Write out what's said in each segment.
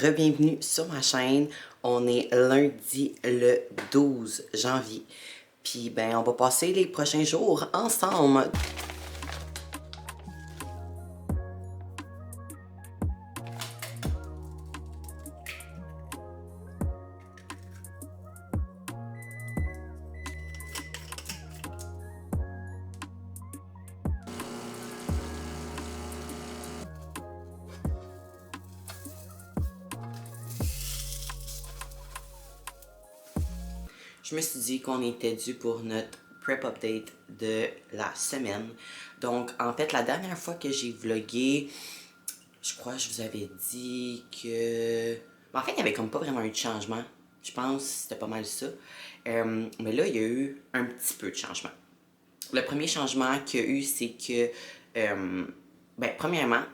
re-bienvenue sur ma chaîne. On est lundi le 12 janvier. Puis ben on va passer les prochains jours ensemble. Je me suis dit qu'on était dû pour notre prep update de la semaine. Donc, en fait, la dernière fois que j'ai vlogué, je crois que je vous avais dit que... En fait, il n'y avait comme pas vraiment eu de changement. Je pense que c'était pas mal ça. Mais là, il y a eu un petit peu de changement. Le premier changement qu'il y a eu, c'est que... premièrement,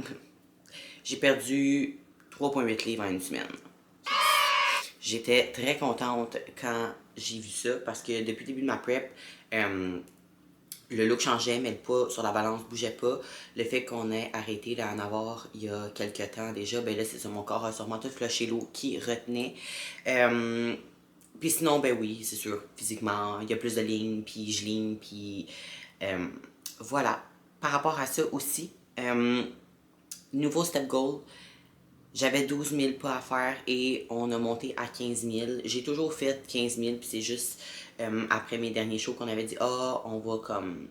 j'ai perdu 3,8 livres en une semaine. J'étais très contente quand j'ai vu ça parce que depuis le début de ma prep, le look changeait, mais le poids sur la balance bougeait pas. Le fait qu'on ait arrêté d'en avoir il y a quelques temps déjà, ben là, c'est ça, mon corps a sûrement tout flushé l'eau qui retenait. Puis sinon, ben oui, c'est sûr, physiquement, il y a plus de lignes, puis je ligne, puis voilà. Par rapport à ça aussi, nouveau step goal, j'avais 12 000 pas à faire et on a monté à 15 000. J'ai toujours fait 15 000, puis c'est juste après mes derniers shows qu'on avait dit « Ah, on va comme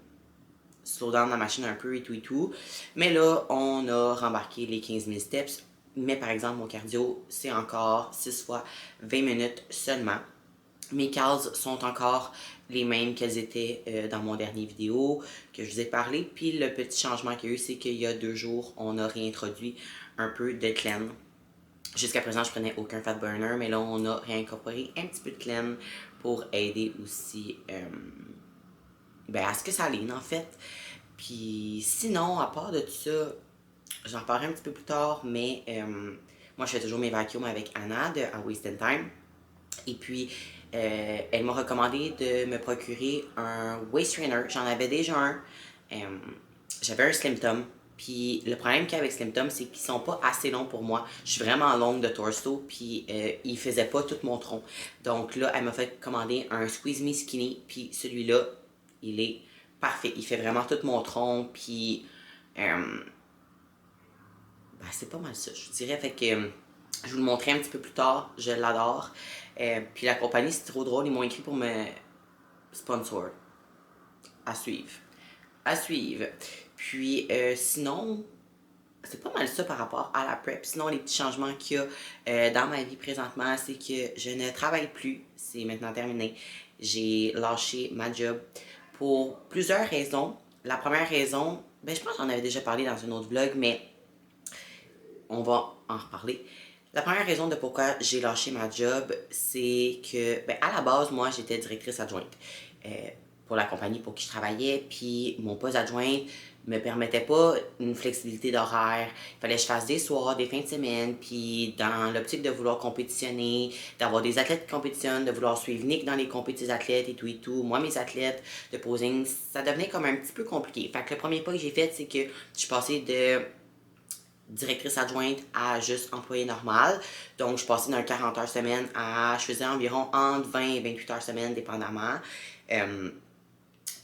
slow down la machine un peu et tout et tout. » Mais là, on a rembarqué les 15 000 steps. Mais par exemple, mon cardio, c'est encore 6 fois 20 minutes seulement. Mes calls sont encore les mêmes qu'elles étaient dans mon dernier vidéo que je vous ai parlé. Puis le petit changement qu'il y a eu, c'est qu'il y a 2 jours, on a réintroduit un peu de clean. Jusqu'à présent, je prenais aucun fat burner, mais là, on a réincorporé un petit peu de clean pour aider aussi à ce que ça ligne, en fait. Puis sinon, à part de tout ça, j'en reparlerai un petit peu plus tard, mais moi, je fais toujours mes vacuums avec Anna de A Waste in Time. Et puis, elle m'a recommandé de me procurer un waist trainer. J'en avais déjà un. J'avais un Slim Tom. Puis le problème qu'il y a avec Slim Tom, c'est qu'ils sont pas assez longs pour moi. Je suis vraiment longue de torso, puis ils faisaient pas tout mon tronc. Donc là, elle m'a fait commander un Squeeze Me Skinny, puis celui-là, il est parfait. Il fait vraiment tout mon tronc, puis c'est pas mal ça, je dirais. Fait que je vous le montrerai un petit peu plus tard. Je l'adore. Puis la compagnie, c'est trop drôle. Ils m'ont écrit pour me sponsor. À suivre. À suivre. Puis sinon, c'est pas mal ça par rapport à la prep. Sinon, les petits changements qu'il y a dans ma vie présentement, c'est que je ne travaille plus. C'est maintenant terminé. J'ai lâché ma job pour plusieurs raisons. La première raison, je pense que j'en avais déjà parlé dans un autre vlog, mais on va en reparler. La première raison de pourquoi j'ai lâché ma job, c'est que, à la base, moi, j'étais directrice adjointe pour la compagnie pour qui je travaillais, puis mon poste adjointe me permettait pas une flexibilité d'horaire. Il fallait que je fasse des soirs, des fins de semaine, puis dans l'optique de vouloir compétitionner, d'avoir des athlètes qui compétitionnent, de vouloir suivre Nick dans les compétitions athlètes et tout et tout. Moi, mes athlètes de posing, ça devenait comme un petit peu compliqué. Fait que le premier pas que j'ai fait, c'est que je suis passée de directrice adjointe à juste employé normal. Donc, je passais d'un 40 heures semaine à... Je faisais environ entre 20 et 28 heures semaine, dépendamment.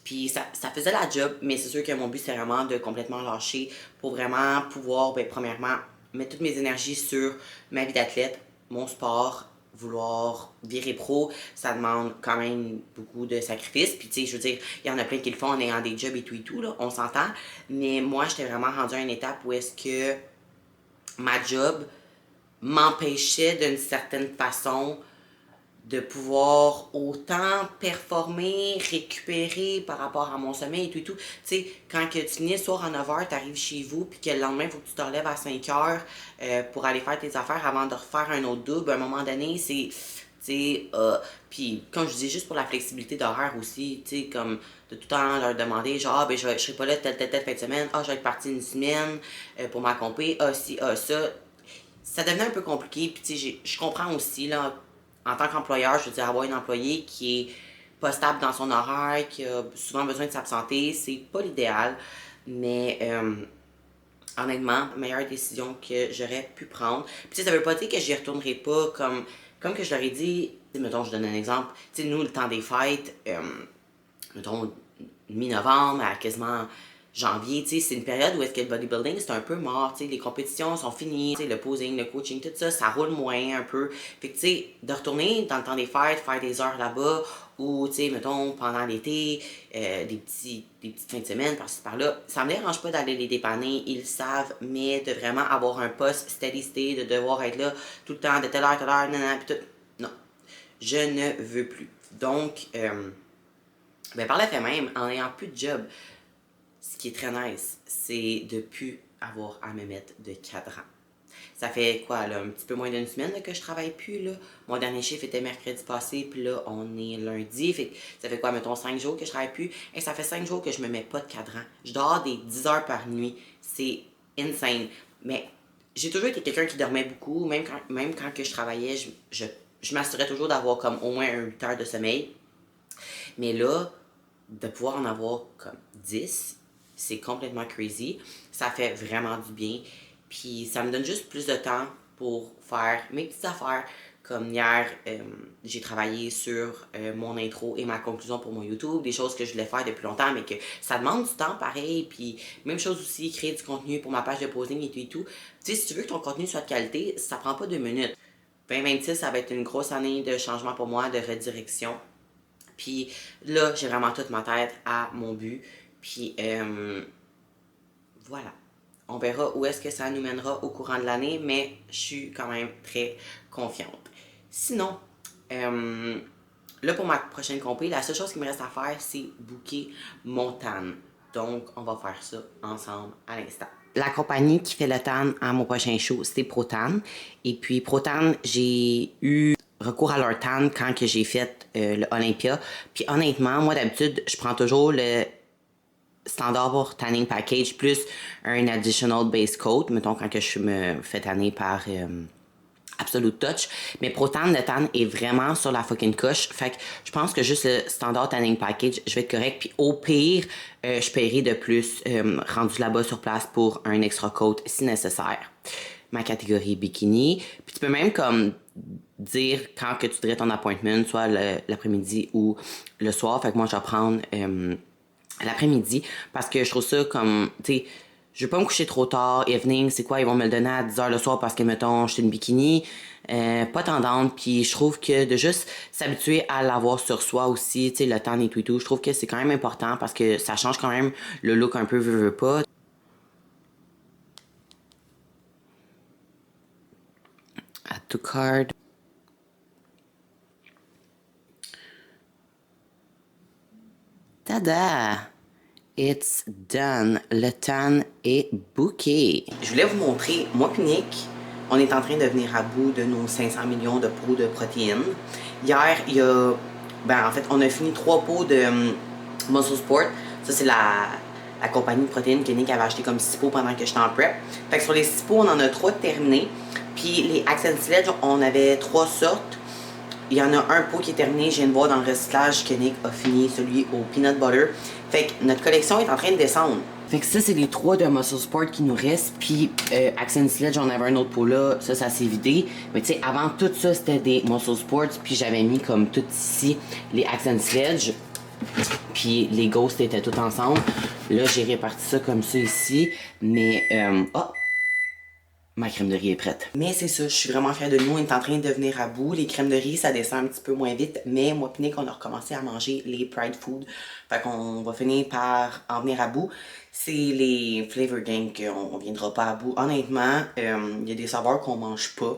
Puis, ça faisait la job, mais c'est sûr que mon but, c'est vraiment de complètement lâcher pour vraiment pouvoir, premièrement, mettre toutes mes énergies sur ma vie d'athlète, mon sport, vouloir virer pro, ça demande quand même beaucoup de sacrifices. Puis, tu sais, je veux dire, il y en a plein qui le font en ayant des jobs et tout, là, on s'entend. Mais moi, j'étais vraiment rendue à une étape où est-ce que ma job m'empêchait d'une certaine façon de pouvoir autant performer, récupérer par rapport à mon sommeil et tout et tout. Tu sais, quand que tu finis le soir à 9h, tu arrives chez vous, puis que le lendemain, il faut que tu te relèves à 5h pour aller faire tes affaires avant de refaire un autre double. À un moment donné, c'est... puis comme je dis, juste pour la flexibilité d'horaire aussi, tu sais, comme de tout le temps leur demander, genre, je serai pas là telle fin de semaine, je vais être partie une semaine pour m'accomplir, si, ça. Ça devenait un peu compliqué, puis tu sais, je comprends aussi, là, en tant qu'employeur, je veux dire, avoir un employé qui est pas stable dans son horaire, qui a souvent besoin de s'absenter, c'est pas l'idéal, mais honnêtement, meilleure décision que j'aurais pu prendre. Puis ça veut pas dire que j'y retournerai pas comme que je leur ai dit. Mettons, je donne un exemple. Tu sais, nous, le temps des fêtes, mettons, mi-novembre à quasiment janvier, tu sais, c'est une période où est-ce que le bodybuilding, c'est un peu mort, tu sais, les compétitions sont finies, tu sais, le posing, le coaching, tout ça, ça roule moins un peu. Fait que, tu sais, de retourner dans le temps des fêtes, faire des heures là-bas, ou, tu sais, mettons, pendant l'été, des petites fins de semaine, par-ci, par-là, ça me dérange pas d'aller les dépanner, ils le savent, mais de vraiment avoir un poste steady state, de devoir être là tout le temps, de telle heure, nanana, pis tout, non, je ne veux plus. Donc, ben par le fait même, en n'ayant plus de job, ce qui est très nice, c'est de plus avoir à me mettre de cadran. Ça fait quoi, là, un petit peu moins d'une semaine là, que je travaille plus, là. Mon dernier chiffre était mercredi passé, puis là, on est lundi. Fait que ça fait quoi, mettons, 5 jours que je travaille plus. Et ça fait 5 jours que je me mets pas de cadran. Je dors des 10 heures par nuit. C'est insane. Mais j'ai toujours été quelqu'un qui dormait beaucoup. Même quand que je travaillais, je m'assurais toujours d'avoir comme au moins 8 heures de sommeil. Mais là, de pouvoir en avoir comme 10, c'est complètement crazy. Ça fait vraiment du bien. Puis ça me donne juste plus de temps pour faire mes petites affaires. Comme hier, j'ai travaillé sur mon intro et ma conclusion pour mon YouTube, des choses que je voulais faire depuis longtemps, mais que ça demande du temps pareil. Puis même chose aussi, créer du contenu pour ma page de posing et tout et tout. Tu sais, si tu veux que ton contenu soit de qualité, ça prend pas 2 minutes. 2026, ça va être une grosse année de changement pour moi, de redirection. Puis là, j'ai vraiment toute ma tête à mon but. Puis voilà. On verra où est-ce que ça nous mènera au courant de l'année, mais je suis quand même très confiante. Sinon, là pour ma prochaine compé, la seule chose qui me reste à faire, c'est booker mon tan. Donc, on va faire ça ensemble à l'instant. La compagnie qui fait le tan à mon prochain show, c'est Protan. Et puis Protan, j'ai eu recours à leur tan quand que j'ai fait le Olympia. Puis honnêtement, moi d'habitude, je prends toujours le standard pour tanning package plus un additional base coat, mettons quand que je me fais tanner par Absolute Touch. Mais Protan, le tan est vraiment sur la fucking coche. Fait que je pense que juste le standard tanning package, je vais être correct. Puis au pire, je paierai de plus rendu là-bas sur place pour un extra coat si nécessaire. Ma catégorie bikini. Puis tu peux même comme dire quand que tu voudrais ton appointment, soit l'après-midi ou le soir. Fait que moi, je vais prendre l'après-midi parce que je trouve ça comme, tu sais, je veux pas me coucher trop tard. Evening, c'est quoi? Ils vont me le donner à 10 heures le soir parce que, mettons, je suis une bikini. Pas tendante. Puis je trouve que de juste s'habituer à l'avoir sur soi aussi, tu sais, le temps et tout et tout, je trouve que c'est quand même important parce que ça change quand même le look un peu, veux pas. Add to card. Tada! It's done. Le tan est booké. Je voulais vous montrer, moi et Nick, on est en train de venir à bout de nos 500 millions de pots de protéines. Hier, il y a, ben en fait, on a fini 3 pots de Muscle Sport. Ça, c'est la compagnie de protéines que Nick avait acheté comme 6 pots pendant que j'étais en prep. Fait que sur les 6 pots, on en a 3 terminés. Puis les Accent Sledge, on avait 3 sortes. Il y en a un pot qui est terminé. Je viens de voir dans le recyclage que Nick a fini celui au peanut butter. Fait que notre collection est en train de descendre. Fait que ça, c'est les 3 de Muscle Sport qui nous restent. Puis Accent Sledge, j'en avais un autre pot là. Ça s'est vidé. Mais tu sais, avant tout ça, c'était des Muscle Sports. Puis j'avais mis comme tout ici les Accent Sledge. Puis les Ghosts étaient tous ensemble. Là, j'ai réparti ça comme ça ici. Mais, oh! Ma crème de riz est prête. Mais c'est ça, je suis vraiment fière de nous. On est en train de venir à bout. Les crèmes de riz, ça descend un petit peu moins vite. Mais moi et Nick, on a recommencé à manger les Pride Food. Fait qu'on va finir par en venir à bout. C'est les Flavor Gang qu'on viendra pas à bout. Honnêtement, il y a des saveurs qu'on mange pas.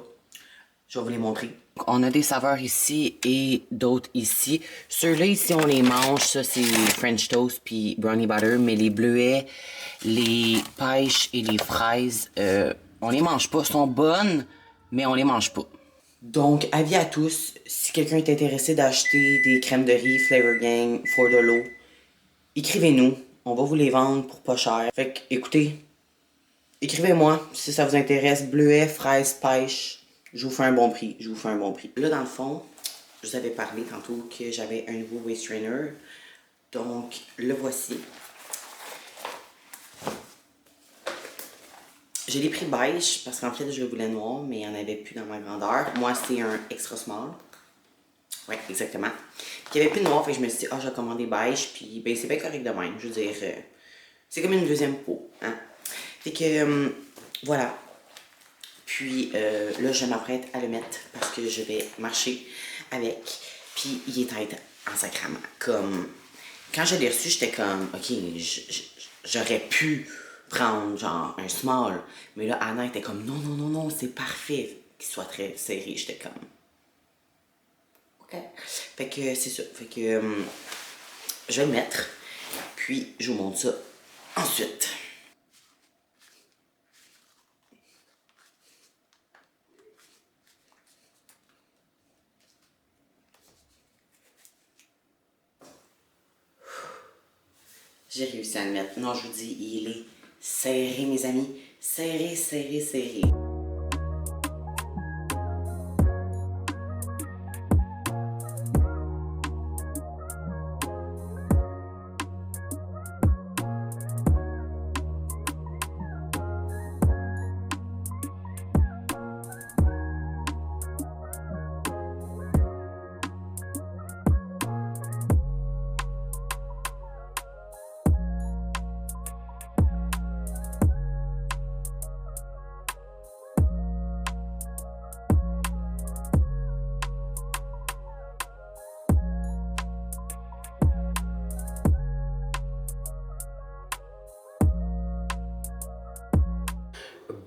Je vais vous les montrer. On a des saveurs ici et d'autres ici. Ceux-là ici, on les mange. Ça, c'est French Toast puis Brownie Butter. Mais les bleuets, les pêches et les fraises, on les mange pas. Elles sont bonnes, mais on les mange pas. Donc, avis à tous, si quelqu'un est intéressé d'acheter des crèmes de riz Flavor Gang, For de l'eau, écrivez-nous. On va vous les vendre pour pas cher. Fait que, écoutez, écrivez-moi si ça vous intéresse. Bleuets, fraises, pêche. Je vous fais un bon prix. Je vous fais un bon prix. Là, dans le fond, je vous avais parlé tantôt que j'avais un nouveau waist trainer. Donc, le voici. Je l'ai pris beige parce qu'en fait, je le voulais noir, mais il n'y en avait plus dans ma grandeur. Moi, c'est un extra small. Oui, exactement. Puis il n'y avait plus de noir, fait que je me suis dit, je vais commander beige, puis ben, c'est bien correct de même. Je veux dire, c'est comme une deuxième peau. Hein? Fait que, voilà. Puis là, je m'apprête à le mettre parce que je vais marcher avec. Puis il est tête en sacrament. Comme, quand je l'ai reçu, j'étais comme, ok, j'aurais pu prendre genre un small. Mais là, Anna était comme, non, non, non, non, c'est parfait qu'il soit très serré. J'étais comme, ok. Fait que c'est ça. Fait que je vais le mettre. Puis je vous montre ça ensuite. J'ai réussi à le mettre. Non, je vous dis, il est serré, mes amis. Serré, serré, serré.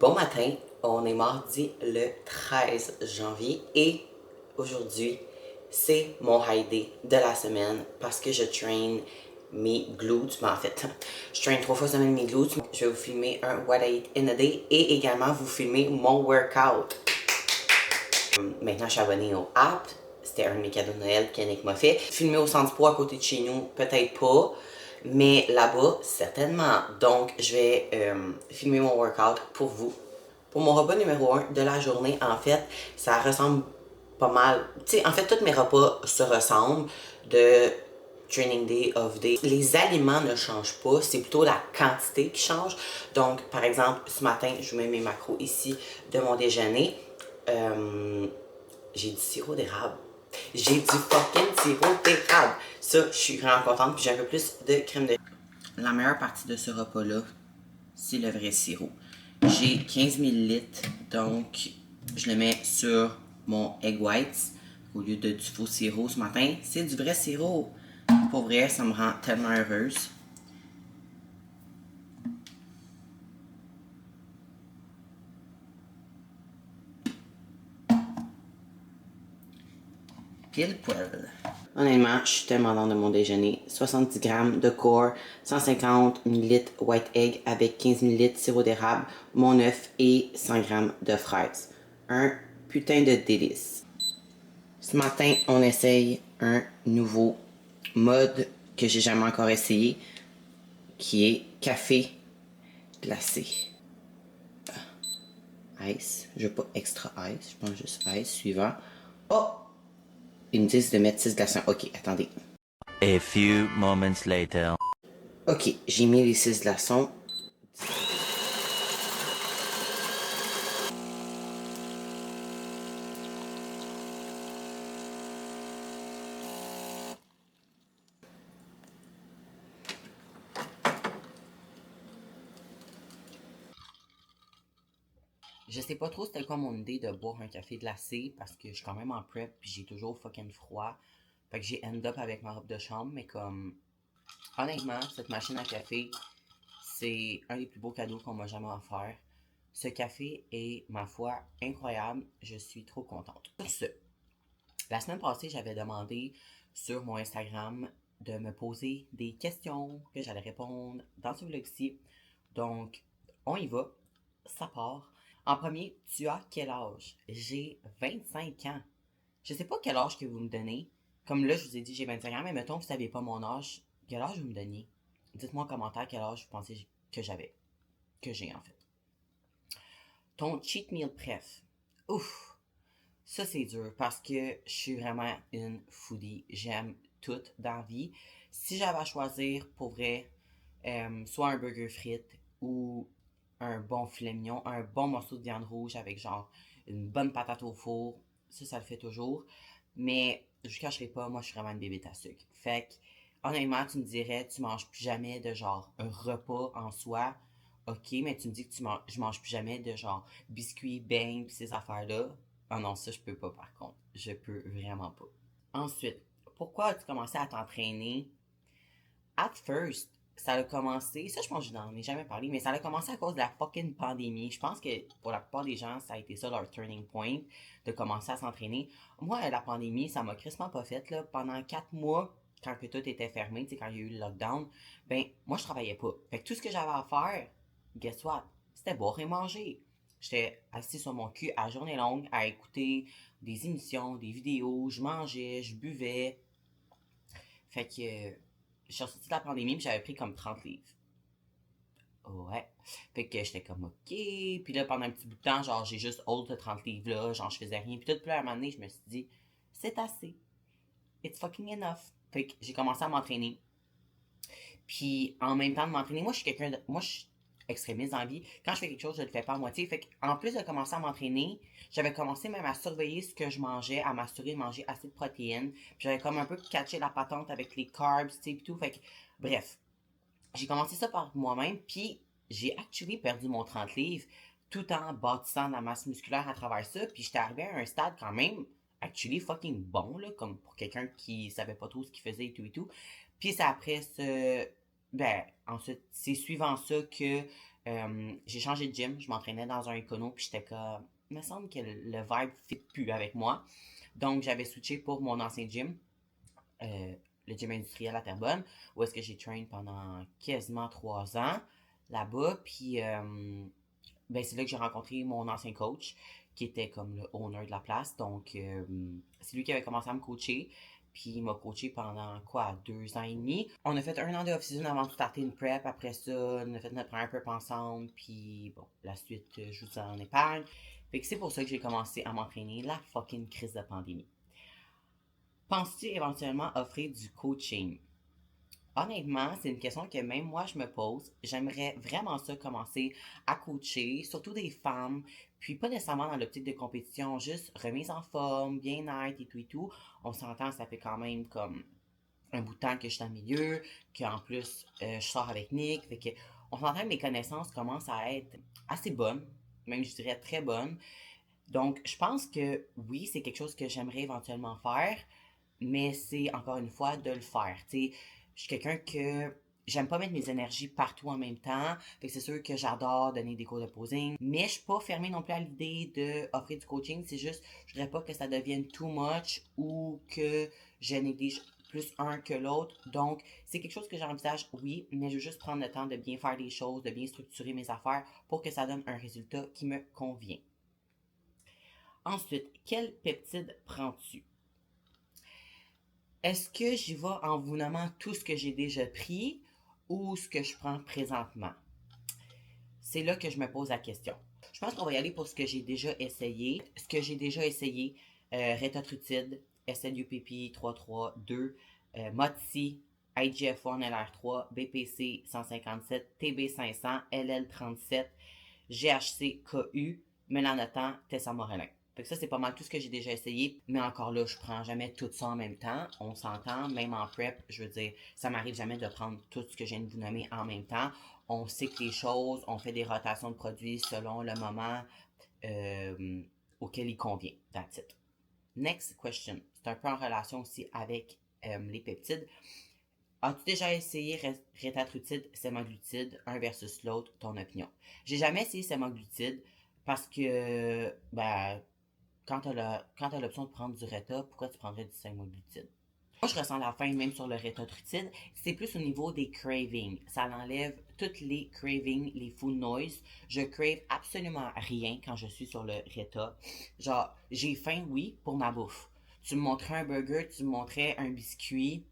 Bon matin, on est mardi le 13 janvier et aujourd'hui, c'est mon high day de la semaine parce que je traîne mes glutes. Mais en fait, je traîne 3 fois semaine mes glutes. Je vais vous filmer un what I eat in a day et également vous filmer mon workout. Maintenant, je suis abonnée au app. C'était un de mes cadeaux de Noël qu'Yannick m'a fait. Filmer au centre poids à côté de chez nous, peut-être pas. Mais là-bas, certainement. Donc, je vais filmer mon workout pour vous. Pour mon repas numéro 1 de la journée, en fait, ça ressemble pas mal. Tu sais, en fait, tous mes repas se ressemblent de training day, off day. Les aliments ne changent pas, c'est plutôt la quantité qui change. Donc, par exemple, ce matin, je vous mets mes macros ici de mon déjeuner. J'ai du sirop d'érable. J'ai du fucking sirop d'érable. Ça, je suis vraiment contente. Puis j'ai un peu plus de crème de... La meilleure partie de ce repas-là, c'est le vrai sirop. J'ai 15 millilitres, donc je le mets sur mon egg whites au lieu de du faux sirop ce matin. C'est du vrai sirop. Pour vrai, ça me rend tellement heureuse. Pile poil. Honnêtement, je suis tellement dans de mon déjeuner. 70 grammes de core, 150 ml white egg avec 15 ml sirop d'érable, mon œuf et 100 grammes de fraises. Un putain de délice. Ce matin, on essaye un nouveau mode que j'ai jamais encore essayé, qui est café glacé. Ice. Je veux pas extra ice, je pense juste ice. Suivant. Oh! Ils me disent de mettre 6 glaçons. Ok, attendez. A few moments later. Ok, j'ai mis les 6 glaçons. Je sais pas trop c'était quoi mon idée de boire un café glacé parce que je suis quand même en prep puis j'ai toujours fucking froid. Fait que j'ai end up avec ma robe de chambre, mais comme honnêtement, cette machine à café, c'est un des plus beaux cadeaux qu'on m'a jamais offert. Ce café est, ma foi, incroyable. Je suis trop contente. Pour ce, la semaine passée, j'avais demandé sur mon Instagram de me poser des questions que j'allais répondre dans ce vlog-ci. Donc, on y va. Ça part. En premier, tu as quel âge? J'ai 25 ans. Je sais pas quel âge que vous me donnez. Comme là, je vous ai dit j'ai 25 ans, mais mettons que vous savez pas mon âge. Quel âge vous me donniez? Dites-moi en commentaire quel âge vous pensez que j'avais. Que j'ai en fait. Ton cheat meal préf. Ouf! Ça, c'est dur parce que je suis vraiment une foodie. J'aime tout dans la vie. Si j'avais à choisir, pour vrai, soit un burger frites ou un bon filet mignon, un bon morceau de viande rouge avec genre une bonne patate au four. Ça le fait toujours. Mais je vous cacherai pas, moi je suis vraiment une bébête à sucre. Fait que, honnêtement, tu me dirais, tu manges plus jamais de genre un repas en soi. Ok, mais tu me dis que je mange plus jamais de genre biscuits, beignes pis ces affaires-là. Ah non, ça je peux pas par contre. Je peux vraiment pas. Ensuite, pourquoi as-tu commencé à t'entraîner? At first, ça a commencé, ça je pense que je n'en ai jamais parlé, mais ça a commencé à cause de la fucking pandémie. Je pense que pour la plupart des gens, ça a été ça leur turning point, de commencer à s'entraîner. Moi, la pandémie, ça m'a crissement pas fait, là. Pendant 4 mois, quand que tout était fermé, tu sais, quand il y a eu le lockdown, ben, moi, je travaillais pas. Fait que tout ce que j'avais à faire, guess what? C'était boire et manger. J'étais assis sur mon cul à journée longue à écouter des émissions, des vidéos, je mangeais, je buvais. Fait que je suis sortie de la pandémie, puis j'avais pris comme 30 livres. Ouais. Fait que j'étais comme OK. Puis là, pendant un petit bout de temps, genre, j'ai juste hold ce 30 livres-là. Genre, je faisais rien. Puis tout, puis là, à un moment donné, je me suis dit, c'est assez. It's fucking enough. Fait que j'ai commencé à m'entraîner. Puis en même temps de m'entraîner, moi, je suis extrémiste dans la vie. Quand je fais quelque chose, je le fais pas à moitié. Fait qu'en plus de commencer à m'entraîner, j'avais commencé même à surveiller ce que je mangeais, à m'assurer de manger assez de protéines. Puis j'avais comme un peu catché la patente avec les carbs, tu sais, pis tout. Fait que, bref. J'ai commencé ça par moi-même, puis j'ai actually perdu mon 30 livres tout en bâtissant de la masse musculaire à travers ça, puis j'étais arrivé à un stade quand même actually fucking bon, là, comme pour quelqu'un qui savait pas trop ce qu'il faisait et tout. Puis c'est après ce... Ben, ensuite, c'est suivant ça que j'ai changé de gym, je m'entraînais dans un écono, puis j'étais comme... Il me semble que le vibe fit plus avec moi. Donc, j'avais switché pour mon ancien gym. Euh, le gym industriel à Terrebonne, où est-ce que j'ai train pendant quasiment 3 ans là-bas. Puis, ben, c'est là que j'ai rencontré mon ancien coach, qui était comme le owner de la place. Donc, c'est lui qui avait commencé à me coacher. Puis, il m'a coaché pendant quoi, 2 ans et demi. On a fait 1 an de off-season avant de starter une prep. Après ça, on a fait notre première prep ensemble. Puis, bon, la suite, je vous en épargne. Fait que c'est pour ça que j'ai commencé à m'entraîner la fucking crise de pandémie. Penses-tu éventuellement offrir du coaching? Honnêtement, c'est une question que même moi je me pose. J'aimerais vraiment ça commencer à coacher, surtout des femmes, puis pas nécessairement dans l'optique de compétition, juste remise en forme, bien-être et tout et tout. On s'entend, ça fait quand même comme un bout de temps que je suis dans le milieu, qu'en plus je sors avec Nick, fait que on s'entend que mes connaissances commencent à être assez bonnes, même je dirais très bonnes. Donc, je pense que oui, c'est quelque chose que j'aimerais éventuellement faire, mais c'est encore une fois de le faire. Tu sais, je suis quelqu'un que j'aime pas mettre mes énergies partout en même temps. Fait que c'est sûr que j'adore donner des cours de posing, mais je suis pas fermée non plus à l'idée de offrir du coaching. C'est juste, je voudrais pas que ça devienne too much ou que je néglige plus un que l'autre. Donc, c'est quelque chose que j'envisage, oui, mais je veux juste prendre le temps de bien faire les choses, de bien structurer mes affaires pour que ça donne un résultat qui me convient. Ensuite, quel peptide prends-tu? Est-ce que j'y vais en vous nommant tout ce que j'ai déjà pris ou ce que je prends présentement? C'est là que je me pose la question. Je pense qu'on va y aller pour ce que j'ai déjà essayé. Ce que j'ai déjà essayé, Rétotrucide, SLUPP 332, MOTSI, IGF-1 LR3, BPC 157, TB 500, LL 37, GHC KU, Mélanotan, Tessamorelin. Fait que ça, c'est pas mal tout ce que j'ai déjà essayé. Mais encore là, je prends jamais tout ça en même temps. On s'entend, même en prep, je veux dire, ça m'arrive jamais de prendre tout ce que je viens de vous nommer en même temps. On cycle les choses, on fait des rotations de produits selon le moment auquel il convient. That's it. Next question. C'est un peu en relation aussi avec les peptides. As-tu déjà essayé rétatrutide, semaglutide, un versus l'autre, ton opinion? J'ai jamais essayé semaglutide parce que, ben, quand t'as l'option de prendre du Reta, pourquoi tu prendrais du semaglutide? Moi, je ressens la faim même sur le rétotrucide. C'est plus au niveau des cravings. Ça enlève toutes les cravings, les food noise. Je crave absolument rien quand je suis sur le Reta. Genre, j'ai faim, oui, pour ma bouffe. Tu me montrais un burger, tu me montrais un biscuit,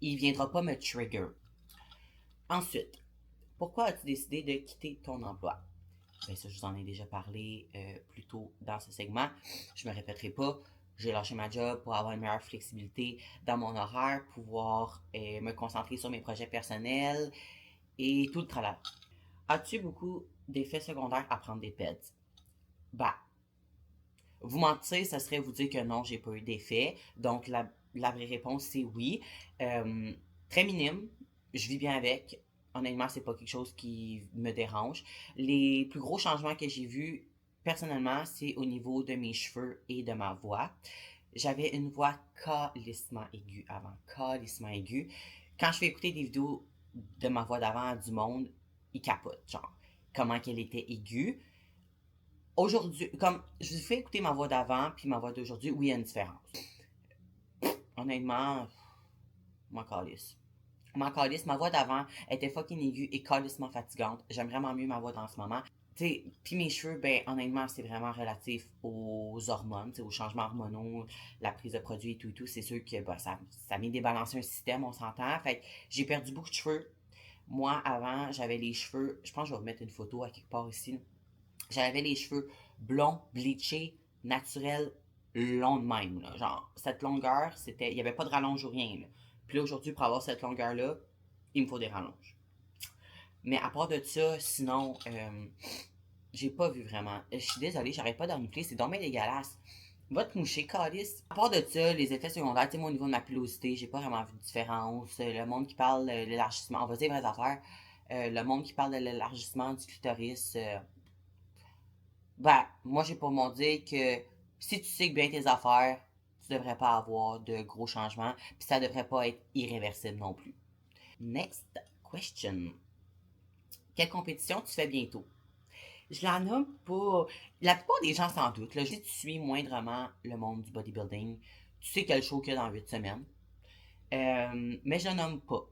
il viendra pas me trigger. Ensuite, pourquoi as-tu décidé de quitter ton emploi? Ben ça, je vous en ai déjà parlé plus tôt dans ce segment. Je me répéterai pas. J'ai lâché ma job pour avoir une meilleure flexibilité dans mon horaire, pouvoir me concentrer sur mes projets personnels et tout le travail. As-tu beaucoup d'effets secondaires à prendre des peds? Bah, vous mentir, ça serait vous dire que non, j'ai pas eu d'effet. Donc, la vraie réponse, c'est oui. Euh, Très minime. Je vis bien avec. Honnêtement, c'est pas quelque chose qui me dérange. Les plus gros changements que j'ai vus, personnellement, c'est au niveau de mes cheveux et de ma voix. J'avais une voix calissement aiguë avant. Calissement aiguë. Quand je fais écouter des vidéos de ma voix d'avant à du monde, ils capotent. Genre, comment qu'elle était aiguë. Aujourd'hui, comme je vous fais écouter ma voix d'avant puis ma voix d'aujourd'hui, oui, il y a une différence. Honnêtement, m'en calisse. M'en calisse, ma voix d'avant était fucking aiguë et calissement fatigante. J'aime vraiment mieux ma voix dans ce moment. T'sais, puis mes cheveux, ben honnêtement, c'est vraiment relatif aux hormones, aux changements hormonaux, la prise de produits et tout. C'est sûr que ben, ça met débalancé un système, on s'entend. Fait que j'ai perdu beaucoup de cheveux. Moi, avant, j'avais les cheveux, je pense que je vais vous mettre une photo à quelque part ici. J'avais les cheveux blonds, bleachés, naturels, longs de même. Là. Genre, cette longueur, il n'y avait pas de rallonge ou rien. Là. Puis là, aujourd'hui, pour avoir cette longueur-là, il me faut des rallonges. Mais à part de ça, sinon, j'ai pas vu vraiment. Je suis désolée, j'arrête pas d'en c'est dommage dégueulasse. Va te moucher, calice. À part de ça, les effets secondaires, tu sais, moi, au niveau de ma pilosité, j'ai pas vraiment vu de différence. Le monde qui parle de l'élargissement, on va dire vraies affaires. Le monde qui parle de l'élargissement du clitoris, ben, moi, j'ai pour mon dire que si tu sais bien tes affaires, tu devrais pas avoir de gros changements, puis ça devrait pas être irréversible non plus. Next question. Quelle compétition tu fais bientôt? Je la nomme pas. La plupart des gens s'en doutent. Là. Si tu suis moindrement le monde du bodybuilding, tu sais quel show qu'il y a dans 8 semaines. Mais je la nomme pas.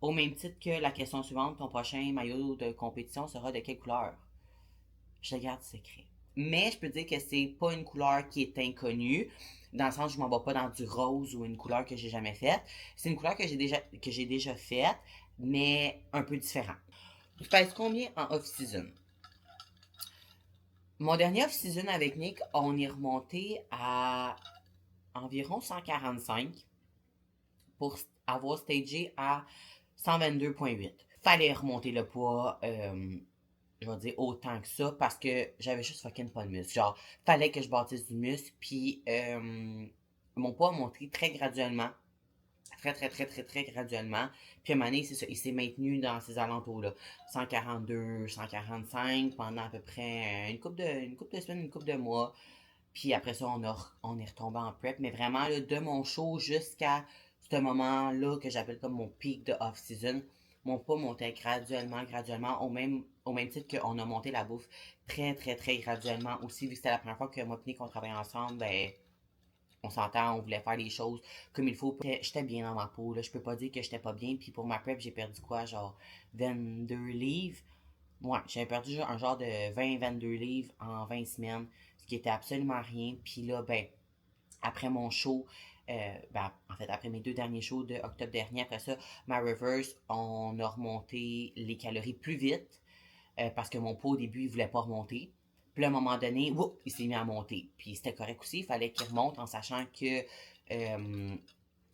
Au même titre que la question suivante, ton prochain maillot de compétition sera de quelle couleur? Je le garde secret. Mais je peux dire que c'est pas une couleur qui est inconnue, dans le sens où je m'en vais pas dans du rose ou une couleur que j'ai jamais faite. C'est une couleur que j'ai déjà faite, mais un peu différent. Tu pèses combien en off-season? Mon dernier off-season avec Nick, on est remonté à environ 145 pour avoir stagé à 122,8. Fallait remonter le poids, je vais dire autant que ça, parce que j'avais juste fucking pas de muscle. Genre, fallait que je bâtisse du muscle, puis mon poids a monté très graduellement. Très graduellement. Puis à un moment donné, c'est ça, il s'est maintenu dans ces alentours-là. 142, 145 pendant à peu près une couple de semaines, une couple de mois. Puis après ça, on est retombé en prep. Mais vraiment, là, de mon show jusqu'à ce moment-là que j'appelle comme mon pic de off-season, mon poids montait graduellement, au même titre qu'on a monté la bouffe très graduellement aussi, vu que c'était la première fois que moi et Nick, on travaillait ensemble, ben, on s'entend, on voulait faire les choses comme il faut. J'étais bien dans ma peau, là. Je peux pas dire que j'étais pas bien. Puis pour ma prep, j'ai perdu quoi, genre 22 livres. Ouais, j'avais perdu un genre de 20-22 livres en 20 semaines, ce qui était absolument rien. Puis là, ben, après mon show, ben, en fait, après mes deux derniers shows de octobre dernier, après ça, ma reverse, on a remonté les calories plus vite, parce que mon poids au début, il voulait pas remonter. Puis à un moment donné, whoop, il s'est mis à monter. Puis c'était correct aussi, il fallait qu'il remonte en sachant que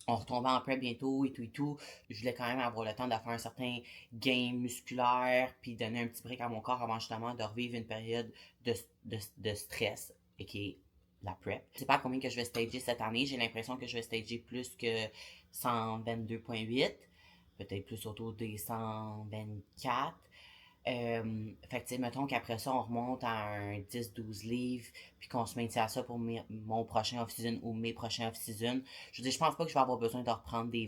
on retombait en prep bientôt et tout et tout. Je voulais quand même avoir le temps de faire un certain gain musculaire, puis donner un petit break à mon corps avant justement de revivre une période de stress, et qui est la prep. Je sais pas combien que je vais stager cette année. J'ai l'impression que je vais stager plus que 122,8. Peut-être plus autour des 124. Fait que, tu sais, mettons qu'après ça, on remonte à un 10-12 livres, puis qu'on se maintient à ça pour mon prochain off-season ou mes prochains off-season. Je veux dire, je pense pas que je vais avoir besoin de reprendre des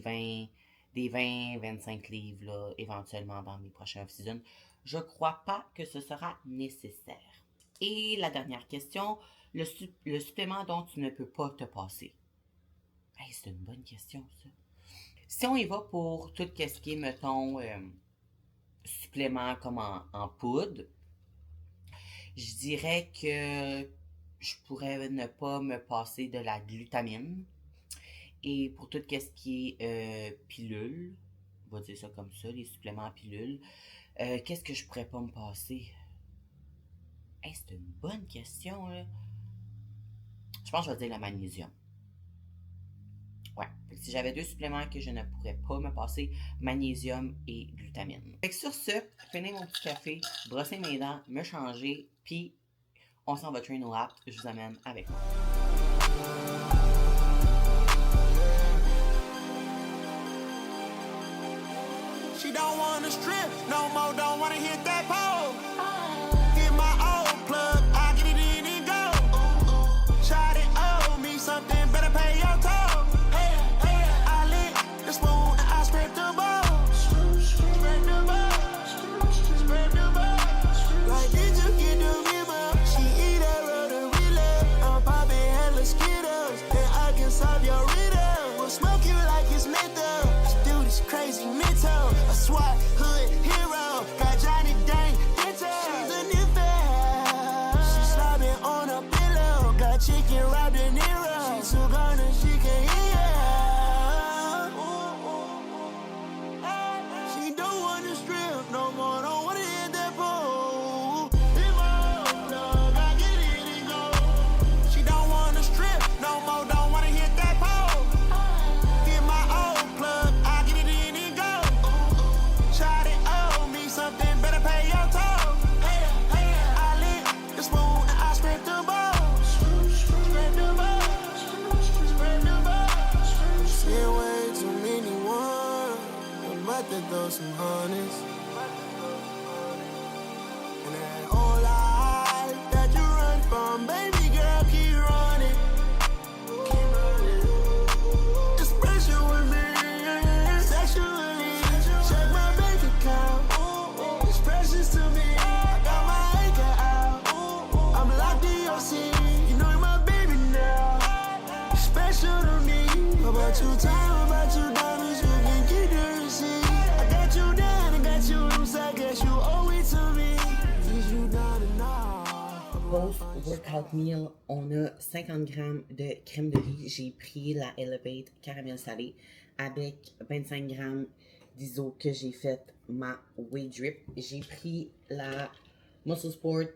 20-25 livres, là, éventuellement dans mes prochains off-season. Je crois pas que ce sera nécessaire. Et la dernière question, le supplément dont tu ne peux pas te passer. Hey, c'est une bonne question, ça. Si on y va pour tout ce qui est, mettons, supplément comme en poudre, je dirais que je pourrais ne pas me passer de la glutamine. Et pour tout ce qui est pilule, on va dire ça comme ça, les suppléments en pilule, qu'est-ce que je pourrais pas me passer? Hey, c'est une bonne question, là. Je pense que je vais dire le magnésium. Ouais, si j'avais 2 suppléments que je ne pourrais pas me passer, magnésium et glutamine. Fait que sur ce, finir mon petit café, brosser mes dents, me changer, puis on s'en va train au lap. Je vous amène avec moi. She don't wanna strip no more, don't wanna hit that pole. Get my old plug, I get it in and go. Shot it, owe me something, better pay your toll. I lick the spoon and I scrape the bowl. Scrape the bowl, scrape the bowl. Like did you get the memo? She eat that rotary. I'm popping hella Skittles, and I can solve your riddle. We'll smoke you like it's menthol. Do this crazy mental. A SWAT hood hero. Got Johnny Dang dental. She's a new fan. She's slobbing on a pillow. Got chicken wrapped in Nero. She's so gone and she can hear. She don't wanna strip no more. Don't wanna hit that pole. In my own plug, I get it and go. She don't wanna strip no more. Don't wanna hit that pole. Get my old plug, I get it in and go. Shot it, owe me something, better pay your toll. I lick the spoon and I scrape the bowl. Scrape the bowl, scrape the bowl. Seen way too many ones. I'm about to throw some honeys. And that whole life that you run from, baby girl, keep running. Keep running. It's pressure with me, sexually. Check my bank account. It's precious to me. I got my anchor out. I'm locked in your seat. You know you're my baby now. You're special to me. About your time, about your diamonds, you can keep the receipt. I got you down, I got you loose. I guess you owe it to me. Is you down and all? Post-workout meal, on a 50 grammes de crème de riz. J'ai pris la Elevate caramel salé avec 25 grammes d'ISO que j'ai fait ma Whey Drip. J'ai pris la Muscle Sport,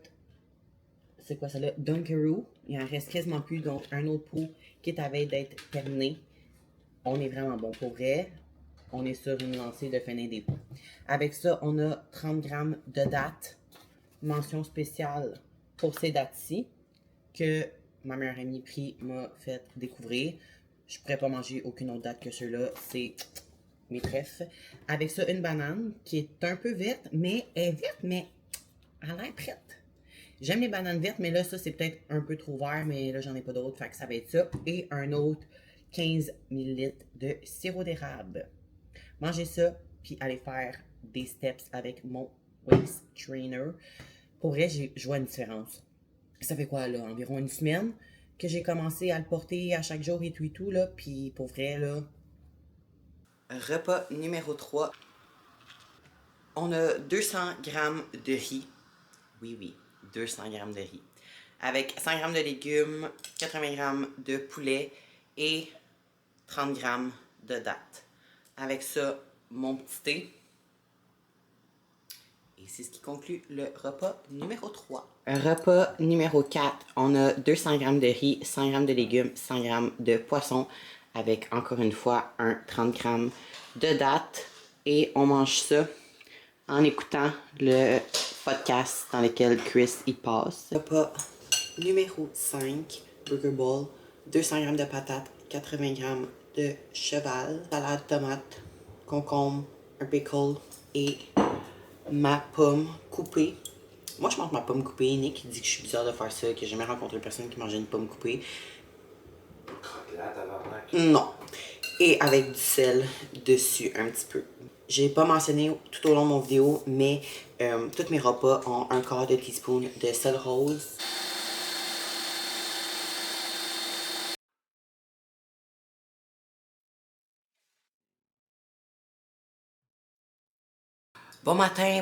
c'est quoi ça là? Dunkaroo. Il en reste quasiment plus, donc un autre pot qui est à veille d'être terminé. On est vraiment bon pour vrai. On est sur une lancée de finir des pots. Avec ça, on a 30 grammes de dattes. Mention spéciale pour ces dates-ci que ma meilleure amie Pri m'a fait découvrir. Je pourrais pas manger aucune autre date que ceux-là. C'est mes préfs. Avec ça, une banane qui est un peu verte, mais elle est verte, mais elle a l'air prête. J'aime les bananes vertes, mais là, ça, c'est peut-être un peu trop vert, mais là, j'en ai pas d'autres, fait que ça va être ça. Et un autre 15 ml de sirop d'érable. Mangez ça, puis allez faire des steps avec mon waist trainer. Pour vrai, je vois une différence. Ça fait quoi, là? Environ une semaine que j'ai commencé à le porter à chaque jour et tout, là. Puis pour vrai, là... Repas numéro 3. On a 200 grammes de riz. Oui, 200 grammes de riz. Avec 100 grammes de légumes, 80 grammes de poulet et 30 grammes de dattes. Avec ça, mon petit thé. Et c'est ce qui conclut le repas numéro 3. Repas numéro 4, on a 200 grammes de riz, 100 grammes de légumes, 100 grammes de poisson, avec encore une fois un 30 grammes de dattes. Et on mange ça en écoutant le podcast dans lequel Chris y passe. Repas numéro 5, Burger Bowl, 200 grammes de patates, 80 grammes de cheval, salade tomate, concombre, un pickle et ma pomme coupée. Moi, je mange ma pomme coupée. Nick dit que je suis bizarre de faire ça, que j'ai jamais rencontré une personne qui mangeait une pomme coupée. Non. Et avec du sel dessus, un petit peu. J'ai pas mentionné tout au long de mon vidéo, mais tous mes repas ont un quart de teaspoon de sel rose. Bon matin.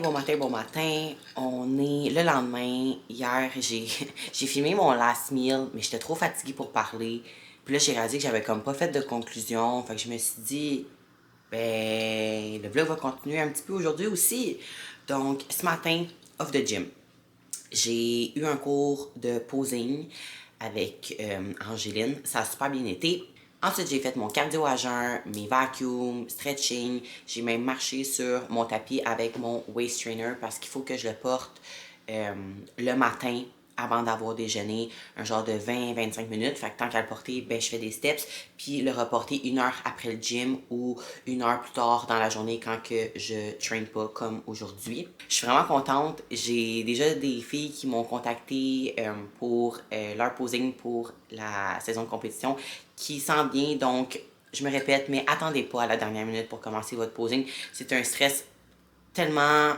On est le lendemain. Hier, j'ai filmé mon last meal, mais j'étais trop fatiguée pour parler. Puis là, j'ai réalisé que j'avais comme pas fait de conclusion. Fait que je me suis dit, ben, le vlog va continuer un petit peu aujourd'hui aussi. Donc, ce matin, off de gym. J'ai eu un cours de posing avec Angéline. Ça a super bien été. Ensuite, j'ai fait mon cardio à jeun, mes vacuums, stretching. J'ai même marché sur mon tapis avec mon waist trainer parce qu'il faut que je le porte le matin avant d'avoir déjeuné, un genre de 20-25 minutes. Fait que tant qu'à le porter, ben, je fais des steps. Puis le reporter 1 heure après le gym ou 1 heure plus tard dans la journée quand que je traîne pas comme aujourd'hui. Je suis vraiment contente. J'ai déjà des filles qui m'ont contacté pour leur posing pour la saison de compétition qui s'en vient. Donc, je me répète, mais attendez pas à la dernière minute pour commencer votre posing. C'est un stress tellement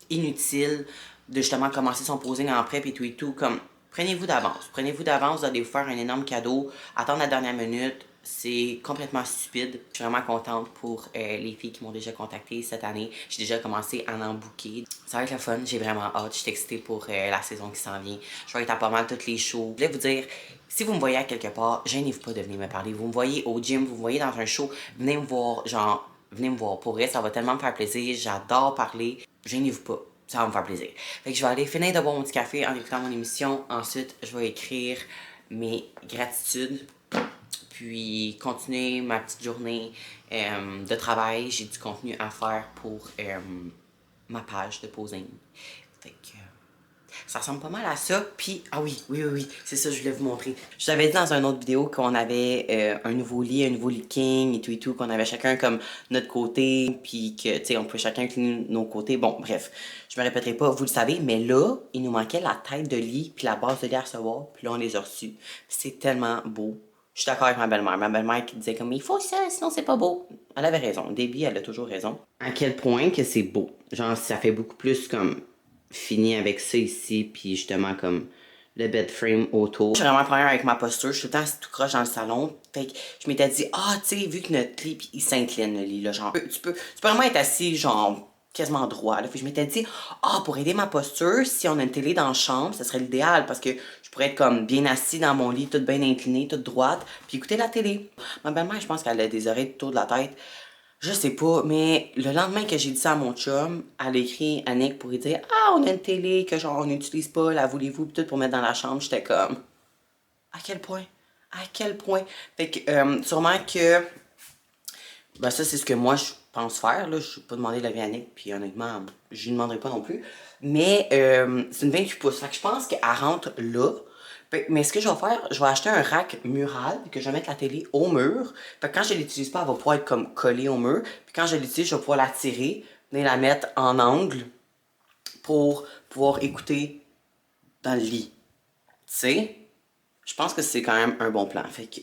inutile de justement commencer son posing en prep et tout, comme prenez-vous d'avance, vous allez vous faire un énorme cadeau, attendre la dernière minute, c'est complètement stupide. Je suis vraiment contente pour les filles qui m'ont déjà contacté cette année, j'ai déjà commencé à en booker. Ça va être le fun, j'ai vraiment hâte, je suis excitée pour la saison qui s'en vient, je vais être à pas mal toutes les shows. Je voulais vous dire, si vous me voyez à quelque part, gênez-vous pas de venir me parler, vous me voyez au gym, vous me voyez dans un show, venez me voir, genre, venez me voir, pour vrai, ça va tellement me faire plaisir, j'adore parler, gênez-vous pas. Ça va me faire plaisir. Fait que je vais aller finir de boire mon petit café en écoutant mon émission. Ensuite, je vais écrire mes gratitudes. Puis continuer ma petite journée de travail. J'ai du contenu à faire pour ma page de posing. Fait que ça ressemble pas mal à ça. Puis, ah oui, c'est ça, je voulais vous montrer. Je vous avais dit dans une autre vidéo qu'on avait un nouveau lit king et tout, qu'on avait chacun comme notre côté, puis que, tu sais, on pouvait chacun cleaner nos côtés. Bon, bref, je me répéterai pas, vous le savez, mais là, il nous manquait la tête de lit, puis la base de lit à recevoir, puis là, on les a reçus. C'est tellement beau. Je suis d'accord avec ma belle-mère. Ma belle-mère qui disait comme, il faut ça, sinon c'est pas beau. Elle avait raison. Debbie, elle a toujours raison. À quel point que c'est beau. Genre, ça fait beaucoup plus comme fini avec ça ici, puis justement comme le bed frame autour. J'ai vraiment un problème avec ma posture, je suis tout le temps tout croche dans le salon. Fait que je m'étais dit, tu sais, vu que notre lit, puis il s'incline le lit, là, genre, tu peux vraiment être assis, genre, quasiment droit, là. Fait que je m'étais dit, pour aider ma posture, si on a une télé dans la chambre, ça serait l'idéal, parce que je pourrais être comme bien assis dans mon lit, toute bien inclinée, toute droite, puis écouter la télé. Ma belle-mère, je pense qu'elle a des oreilles autour de la tête. Je sais pas, mais le lendemain que j'ai dit ça à mon chum, elle a écrit à Nick pour lui dire « on a une télé que genre on n'utilise pas, la voulez-vous? » Peut-être pour mettre dans la chambre. J'étais comme « À quel point? À quel point? » Fait que sûrement que ben ça c'est ce que moi je pense faire, là. Je vais pas demander l'avis à Nick, puis honnêtement, je lui demanderai pas non plus. Mais c'est une 28 pouces, fait que je pense qu'elle rentre là. Mais ce que je vais faire, je vais acheter un rack mural, que je vais mettre la télé au mur. Fait que quand je l'utilise pas, elle va pouvoir être comme collée au mur. Puis quand je l'utilise, je vais pouvoir la tirer, venir la mettre en angle pour pouvoir écouter dans le lit. Tu sais? Je pense que c'est quand même un bon plan. Fait que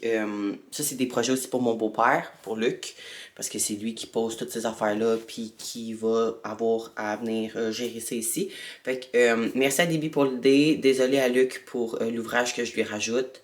ça, c'est des projets aussi pour mon beau-père, pour Luc. Parce que c'est lui qui pose toutes ces affaires-là, puis qui va avoir à venir gérer ça ici. Fait que merci à Debbie pour l'idée. Désolée à Luc pour l'ouvrage que je lui rajoute.